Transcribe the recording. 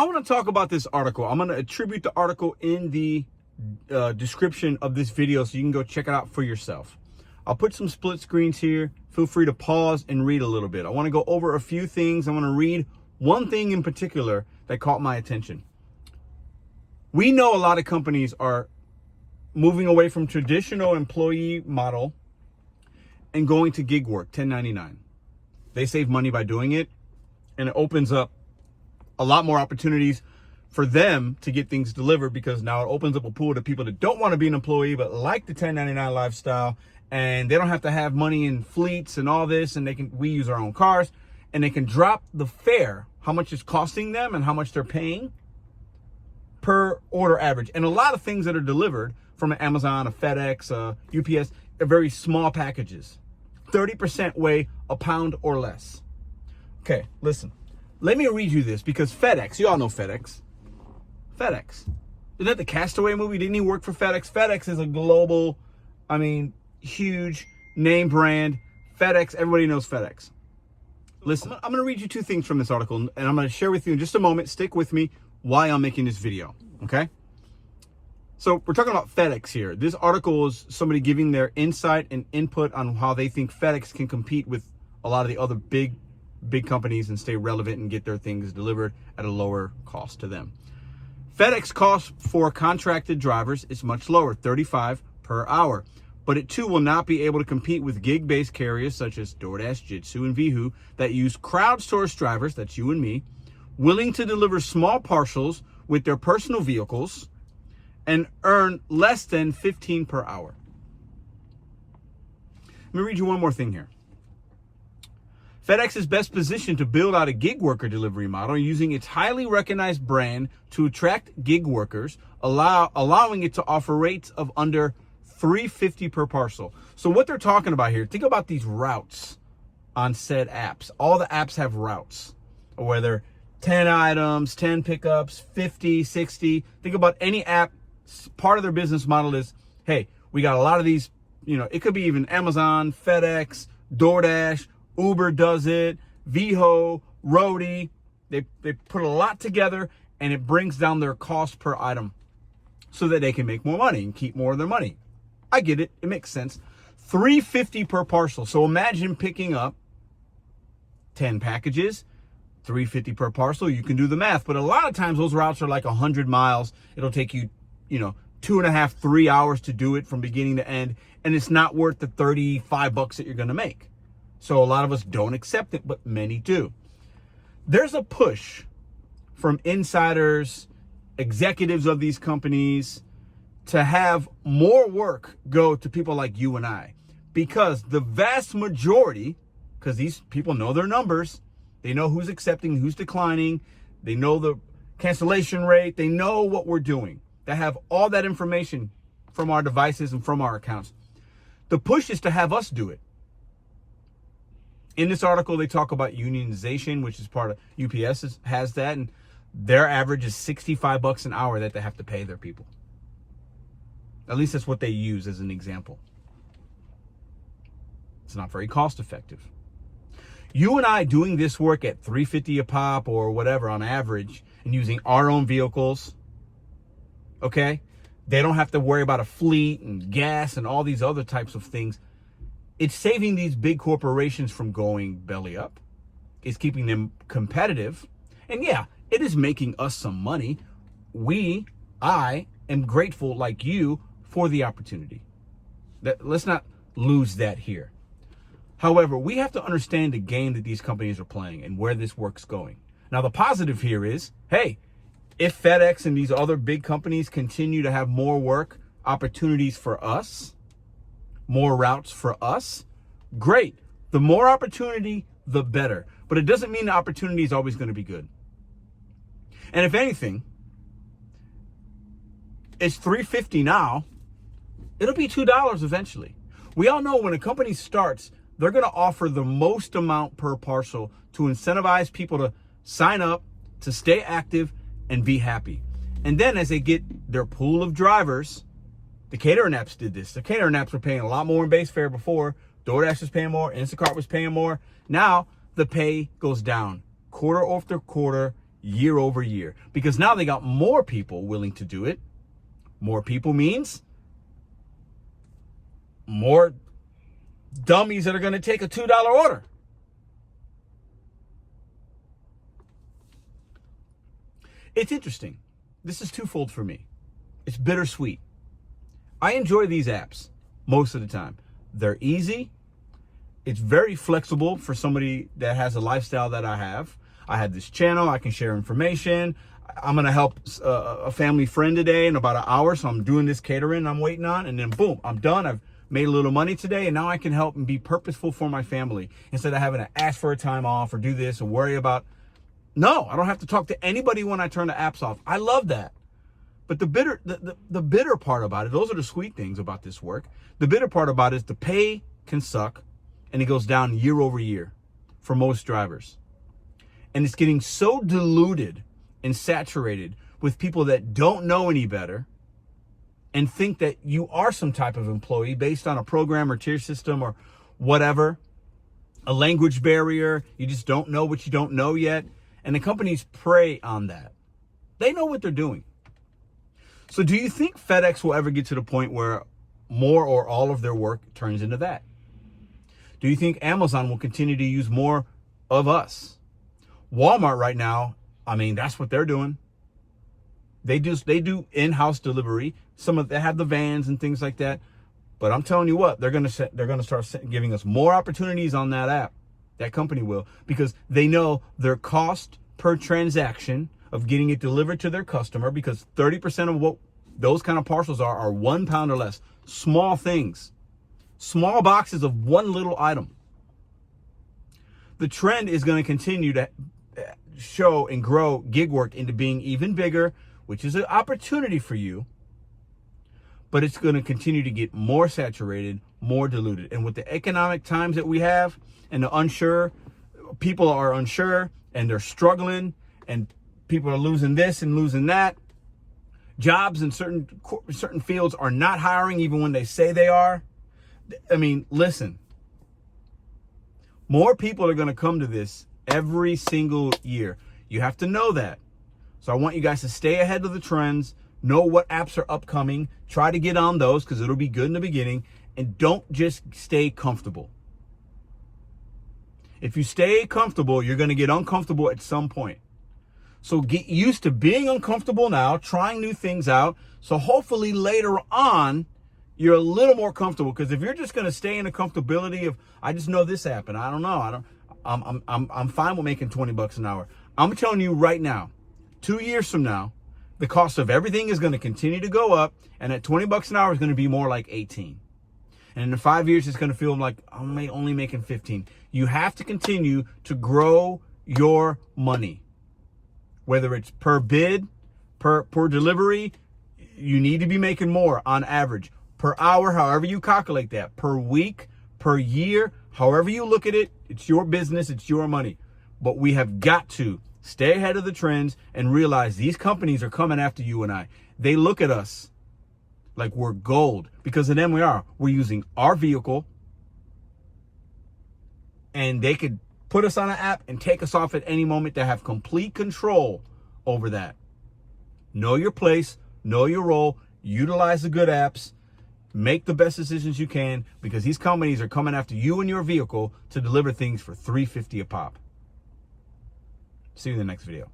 I want to talk about this article. I'm going to attribute the article in the description of this video so you can go check it out for yourself. I'll put some split screens here. Feel free to pause and read a little bit. I want to go over a few things. I want to read one thing in particular that caught my attention. We know a lot of companies are moving away from traditional employee model and going to gig work, 1099. They save money by doing it, and it opens up a lot more opportunities for them to get things delivered, because now it opens up a pool to people that don't want to be an employee but like the 1099 lifestyle, and they don't have to have money in fleets and all this, and we use our own cars, and they can drop the fare, how much it's costing them and how much they're paying per order average. And a lot of things that are delivered from an Amazon, a FedEx, a UPS, are very small packages. 30% weigh a pound or less. Okay, listen. Let me read you this, because FedEx, you all know FedEx. FedEx. Isn't that the Castaway movie? Didn't he work for FedEx? FedEx is a global, huge name brand. FedEx, everybody knows FedEx. Listen, I'm going to read you two things from this article, and I'm going to share with you in just a moment. Stick with me why I'm making this video, okay? So we're talking about FedEx here. This article is somebody giving their insight and input on how they think FedEx can compete with a lot of the other big companies and stay relevant and get their things delivered at a lower cost to them. FedEx cost for contracted drivers is much lower, $35 per hour. But it too will not be able to compete with gig-based carriers such as DoorDash, Jitsu, and Vihu that use crowdsourced drivers, that's you and me, willing to deliver small parcels with their personal vehicles and earn less than $15 per hour. Let me read you one more thing here. FedEx is best positioned to build out a gig worker delivery model using its highly recognized brand to attract gig workers, allowing it to offer rates of under $3.50 per parcel. So what they're talking about here, think about these routes on said apps. All the apps have routes, whether 10 items, 10 pickups, 50, 60. Think about any app. Part of their business model is, hey, we got a lot of these, it could be even Amazon, FedEx, DoorDash, Uber does it, Viho, Roadie. They put a lot together, and it brings down their cost per item so that they can make more money and keep more of their money. I get it. It makes sense. $3.50 per parcel. So imagine picking up 10 packages, $3.50 per parcel. You can do the math, but a lot of times those routes are like 100 miles. It'll take you, 2.5, 3 hours to do it from beginning to end, and it's not worth the $35 that you're going to make. So a lot of us don't accept it, but many do. There's a push from insiders, executives of these companies, to have more work go to people like you and I, because the vast majority, because these people know their numbers, they know who's accepting, who's declining, they know the cancellation rate, they know what we're doing. They have all that information from our devices and from our accounts. The push is to have us do it. In this article, they talk about unionization, which is part of UPS has that, and their average is $65 an hour that they have to pay their people. At least that's what they use as an example. It's not very cost effective. You and I doing this work at $3.50 a pop or whatever on average and using our own vehicles, okay? They don't have to worry about a fleet and gas and all these other types of things. It's saving these big corporations from going belly up. It's keeping them competitive. And yeah, it is making us some money. I am grateful, like you, for the opportunity. Let's not lose that here. However, we have to understand the game that these companies are playing and where this work's going. Now, the positive here is, hey, if FedEx and these other big companies continue to have more work opportunities for us, more routes for us, great. The more opportunity, the better. But it doesn't mean the opportunity is always going to be good. And if anything, it's $3.50 now. It'll be $2 eventually. We all know when a company starts, they're going to offer the most amount per parcel to incentivize people to sign up, to stay active, and be happy. And then as they get their pool of drivers, the catering apps did this. The catering apps were paying a lot more in base fare before. DoorDash was paying more. Instacart was paying more. Now the pay goes down quarter after quarter, year over year, because now they got more people willing to do it. More people means more dummies that are going to take a $2 order. It's interesting. This is twofold for me. It's bittersweet. I enjoy these apps most of the time. They're easy. It's very flexible for somebody that has a lifestyle that I have. I have this channel. I can share information. I'm going to help a family friend today in about an hour. So I'm doing this catering I'm waiting on. And then boom, I'm done. I've made a little money today. And now I can help and be purposeful for my family instead of having to ask for a time off or do this or worry about. No, I don't have to talk to anybody when I turn the apps off. I love that. But the bitter part about it, those are the sweet things about this work. The bitter part about it is the pay can suck and it goes down year over year for most drivers. And it's getting so diluted and saturated with people that don't know any better and think that you are some type of employee based on a program or tier system or whatever, a language barrier. You just don't know what you don't know yet. And the companies prey on that. They know what they're doing. So do you think FedEx will ever get to the point where more or all of their work turns into that? Do you think Amazon will continue to use more of us? Walmart right now, I mean, that's what they're doing. They do in-house delivery. They have the vans and things like that. But I'm telling you what, they're gonna start giving us more opportunities on that app. That company will, because they know their cost per transaction of getting it delivered to their customer, because 30% of what those kind of parcels are 1 pound or less. Small things, small boxes of one little item. The trend is going to continue to show and grow gig work into being even bigger, which is an opportunity for you, but it's going to continue to get more saturated, more diluted. And with the economic times that we have and the unsure, people are unsure and they're struggling and people are losing this and losing that. Jobs in certain fields are not hiring even when they say they are. I mean, listen, more people are going to come to this every single year. You have to know that. So I want you guys to stay ahead of the trends, know what apps are upcoming, try to get on those because it'll be good in the beginning, and don't just stay comfortable. If you stay comfortable, you're going to get uncomfortable at some point. So get used to being uncomfortable now, trying new things out. So hopefully later on, you're a little more comfortable. Because if you're just going to stay in the comfortability of, I just know this app and I don't know, I'm fine with making $20 an hour. I'm telling you right now, 2 years from now, the cost of everything is going to continue to go up. And at $20 an hour is going to be more like 18. And in 5 years, it's going to feel like I'm only making 15. You have to continue to grow your money. Whether it's per bid, per delivery, you need to be making more on average. Per hour, however you calculate that. Per week, per year, however you look at it, it's your business, it's your money. But we have got to stay ahead of the trends and realize these companies are coming after you and I. They look at us like we're gold, because of them we are. We're using our vehicle, and they could put us on an app and take us off at any moment. To have complete control over that. Know your place, know your role, utilize the good apps, make the best decisions you can, because these companies are coming after you and your vehicle to deliver things for $3.50 a pop. See you in the next video.